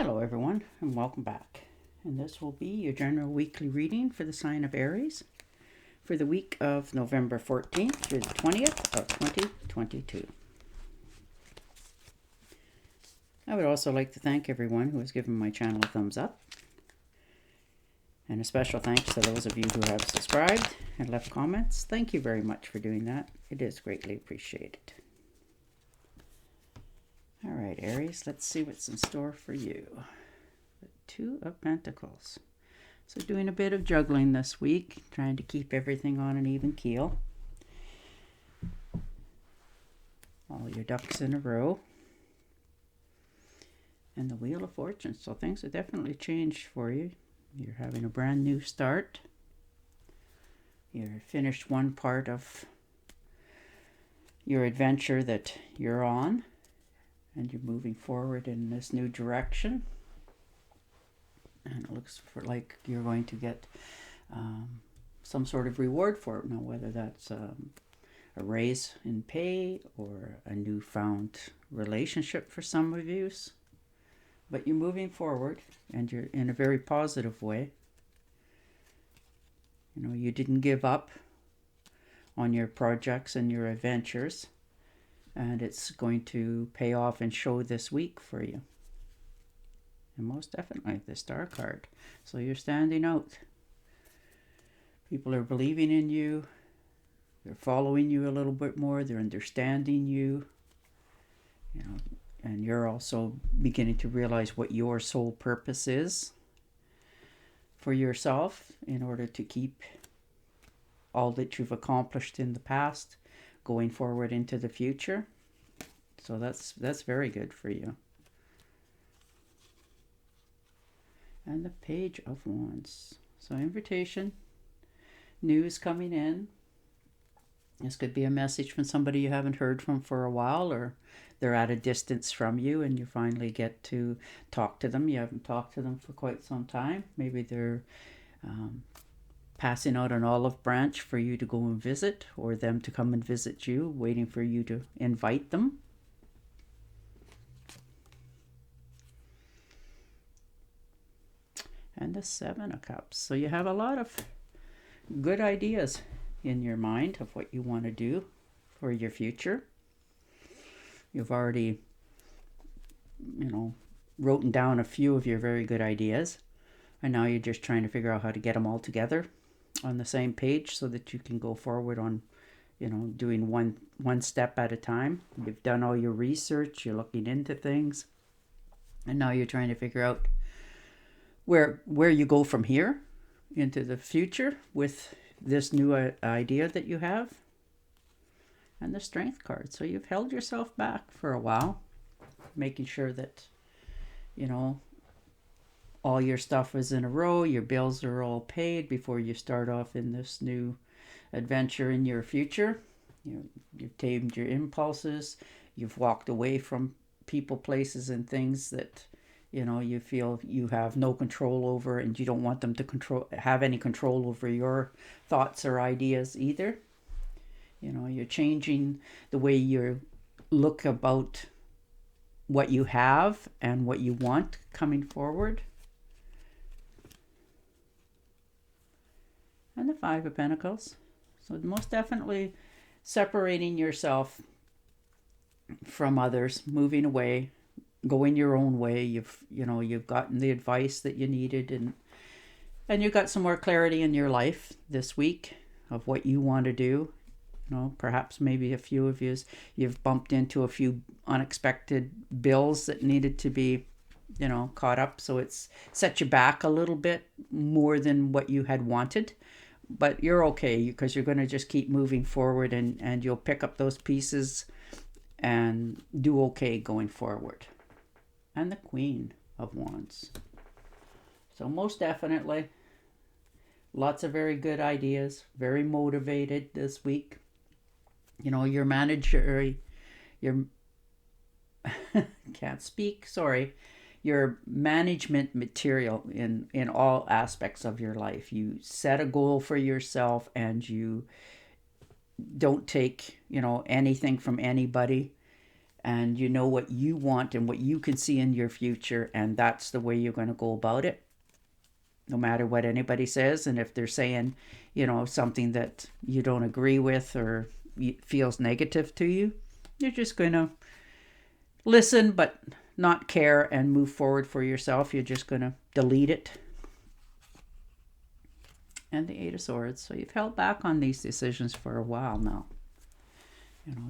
Hello everyone and welcome back. And this will be your general weekly reading for the sign of Aries for the week of November 14th through the 20th of 2022. I would also like to thank everyone who has given my channel a thumbs up. And a special thanks to those of you who have subscribed and left comments. Thank you very much for doing that. It is greatly appreciated. All right, Aries, let's see what's in store for you. The Two of Pentacles. So doing a bit of juggling this week, trying to keep everything on an even keel. All your ducks in a row. And the Wheel of Fortune. So things have definitely changed for you. You're having a brand new start. You're finished one part of your adventure that you're on. And you're moving forward in this new direction. And it looks like you're going to get some sort of reward for it. Now, whether that's a raise in pay or a newfound relationship for some of you. But you're moving forward and you're in a very positive way. You know, you didn't give up on your projects and your adventures. And it's going to pay off and show this week for you. And most definitely the Star card. So you're standing out. People are believing in you. They're following you a little bit more. They're understanding you. You know, and you're also beginning to realize what your sole purpose is for yourself in order to keep all that you've accomplished in the past going forward into the future. So that's very good for you. And the Page of Wands. So invitation, news coming in. This could be a message from somebody you haven't heard from for a while, or they're at a distance from you and you finally get to talk to them. You haven't talked to them for quite some time. Maybe they're passing out an olive branch for you to go and visit, or them to come and visit you, waiting for you to invite them. And the Seven of Cups. So you have a lot of good ideas in your mind of what you want to do for your future. You've already, written down a few of your very good ideas. And now you're just trying to figure out how to get them all together on the same page so that you can go forward on, doing one step at a time. You've done all your research, you're looking into things, and now you're trying to figure out where you go from here into the future with this new idea that you have. And the Strength card. So you've held yourself back for a while, making sure that, all your stuff is in a row, your bills are all paid before you start off in this new adventure in your future. You've tamed your impulses. You've walked away from people, places, and things that, you feel you have no control over, and you don't want them to have any control over your thoughts or ideas either. You're changing the way you look about what you have and what you want coming forward. And the Five of Pentacles. So most definitely separating yourself from others, moving away, going your own way. You've gotten the advice that you needed, and you've got some more clarity in your life this week of what you want to do. Perhaps maybe a few of you've bumped into a few unexpected bills that needed to be caught up, so it's set you back a little bit more than what you had wanted. But you're okay, because you're going to just keep moving forward, and you'll pick up those pieces and do okay going forward. And the Queen of Wands. So most definitely, lots of very good ideas, very motivated this week. Your manager, can't speak, sorry. Your management material in all aspects of your life. You set a goal for yourself, and you don't take, anything from anybody. and you know what you want and what you can see in your future, and that's the way you're going to go about it, no matter what anybody says. And if they're saying, something that you don't agree with or feels negative to you, you're just going to listen but not care and move forward for yourself. You're just going to delete it. And the Eight of Swords. So you've held back on these decisions for a while now.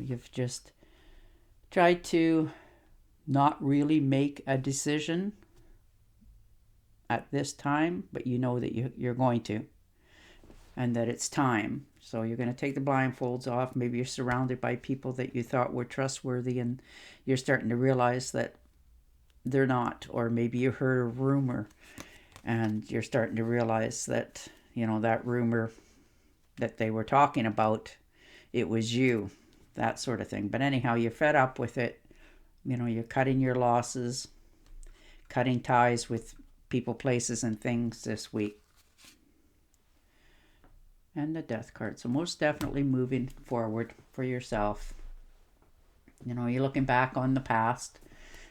You've just tried to not really make a decision at this time, but you know that you're going to, and that it's time. So you're going to take the blindfolds off. Maybe you're surrounded by people that you thought were trustworthy, and you're starting to realize that they're not. Or maybe you heard a rumor and you're starting to realize that, that rumor that they were talking about, it was you, that sort of thing. But anyhow, you're fed up with it. You're cutting your losses, cutting ties with people, places, and things this week. And the Death card. So most definitely moving forward for yourself. You're looking back on the past,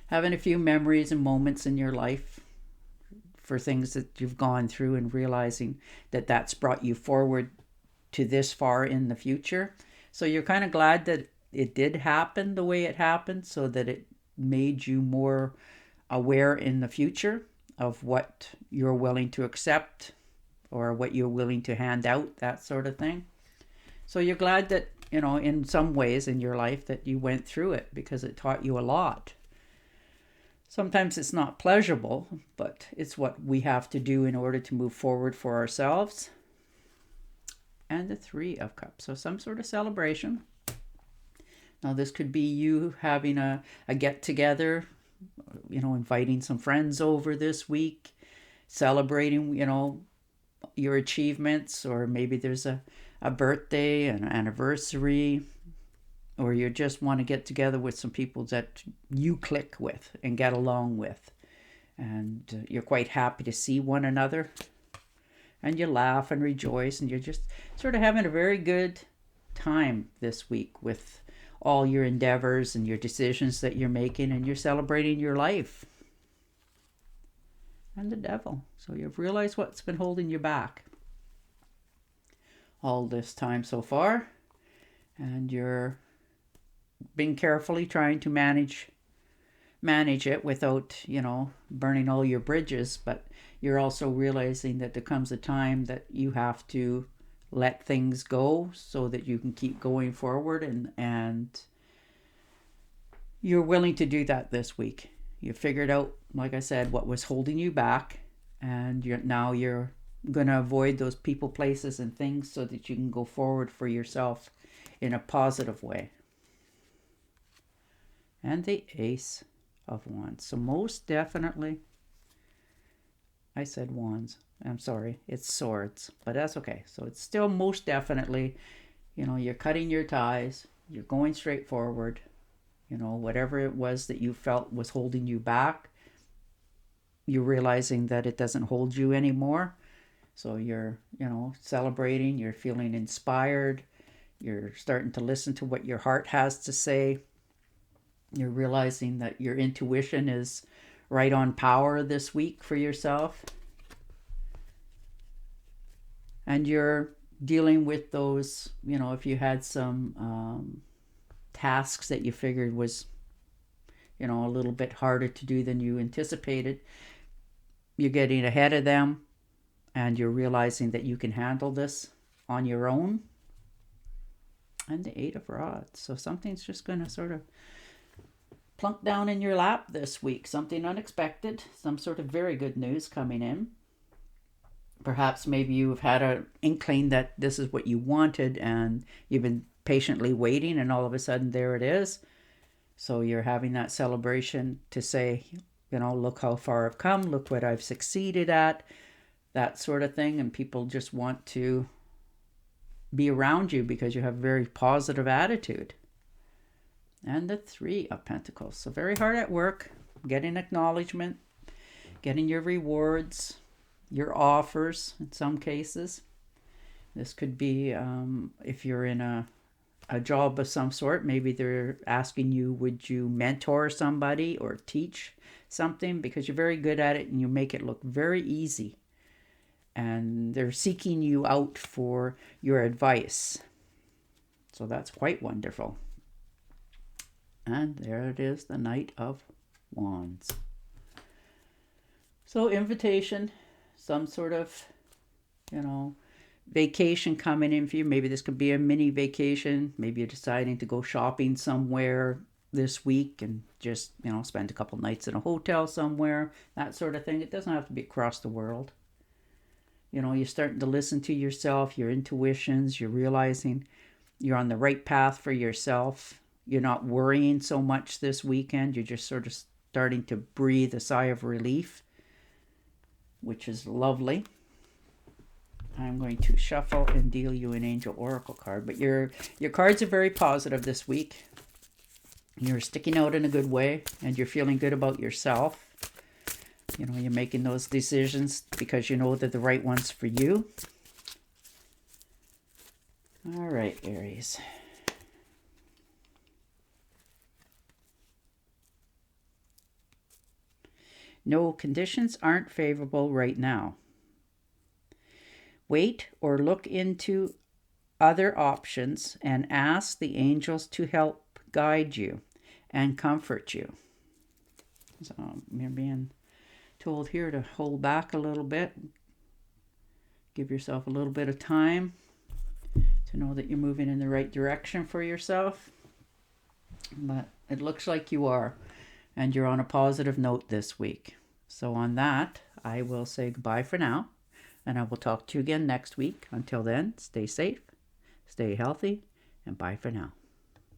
having a few memories and moments in your life for things that you've gone through, and realizing that that's brought you forward to this far in the future. So you're kind of glad that it did happen the way it happened, so that it made you more aware in the future of what you're willing to accept or what you're willing to hand out, that sort of thing. So you're glad that, in some ways in your life that you went through it, because it taught you a lot. Sometimes it's not pleasurable, but it's what we have to do in order to move forward for ourselves. And the Three of Cups. So some sort of celebration. Now this could be you having a get-together, inviting some friends over this week, celebrating, your achievements, or maybe there's a birthday, an anniversary, or you just want to get together with some people that you click with and get along with. And you're quite happy to see one another. And you laugh and rejoice, and you're just sort of having a very good time this week with all your endeavors and your decisions that you're making, and you're celebrating your life. And the Devil. So you've realized what's been holding you back all this time so far, and you're being carefully trying to manage it without, burning all your bridges. But you're also realizing that there comes a time that you have to let things go so that you can keep going forward, and you're willing to do that this week. You figured out, like I said, what was holding you back, and now you're going to avoid those people, places, and things so that you can go forward for yourself in a positive way. And the Ace of Wands. So most definitely, I said wands. I'm sorry, it's swords, but that's okay. So it's still most definitely, you're cutting your ties, you're going straight forward. Whatever it was that you felt was holding you back, you're realizing that it doesn't hold you anymore. So you're, celebrating, you're feeling inspired, you're starting to listen to what your heart has to say. You're realizing that your intuition is right on power this week for yourself. And you're dealing with those, if you had some tasks that you figured was, a little bit harder to do than you anticipated, you're getting ahead of them, and you're realizing that you can handle this on your own. And the Eight of Rods. So something's just going to sort of plunk down in your lap this week. Something unexpected, some sort of very good news coming in. Perhaps maybe you've had an inkling that this is what you wanted, and you've been patiently waiting, and all of a sudden there it is. So you're having that celebration to say, look how far I've come, look what I've succeeded at, that sort of thing. And people just want to be around you because you have a very positive attitude. And the Three of Pentacles. So very hard at work, getting acknowledgement, getting your rewards, your offers in some cases. This could be if you're in a a job of some sort. Maybe they're asking you, would you mentor somebody or teach something, because you're very good at it and you make it look very easy. And they're seeking you out for your advice. So that's quite wonderful. And there it is, the Knight of Wands. So invitation, some sort of, vacation coming in for you. Maybe this could be a mini vacation. Maybe you're deciding to go shopping somewhere this week and just, spend a couple nights in a hotel somewhere, that sort of thing. It doesn't have to be across the world. You're starting to listen to yourself, your intuitions. You're realizing you're on the right path for yourself. You're not worrying so much this weekend. You're just sort of starting to breathe a sigh of relief, which is lovely. I'm going to shuffle and deal you an Angel Oracle card. But your cards are very positive this week. You're sticking out in a good way, and you're feeling good about yourself. You're making those decisions because you know they're the right ones for you. All right, Aries. No, conditions aren't favorable right now. Wait or look into other options and ask the angels to help guide you and comfort you. So you're being told here to hold back a little bit. Give yourself a little bit of time to know that you're moving in the right direction for yourself. But it looks like you are, and you're on a positive note this week. So on that, I will say goodbye for now, and I will talk to you again next week. Until then, stay safe, stay healthy, and bye for now.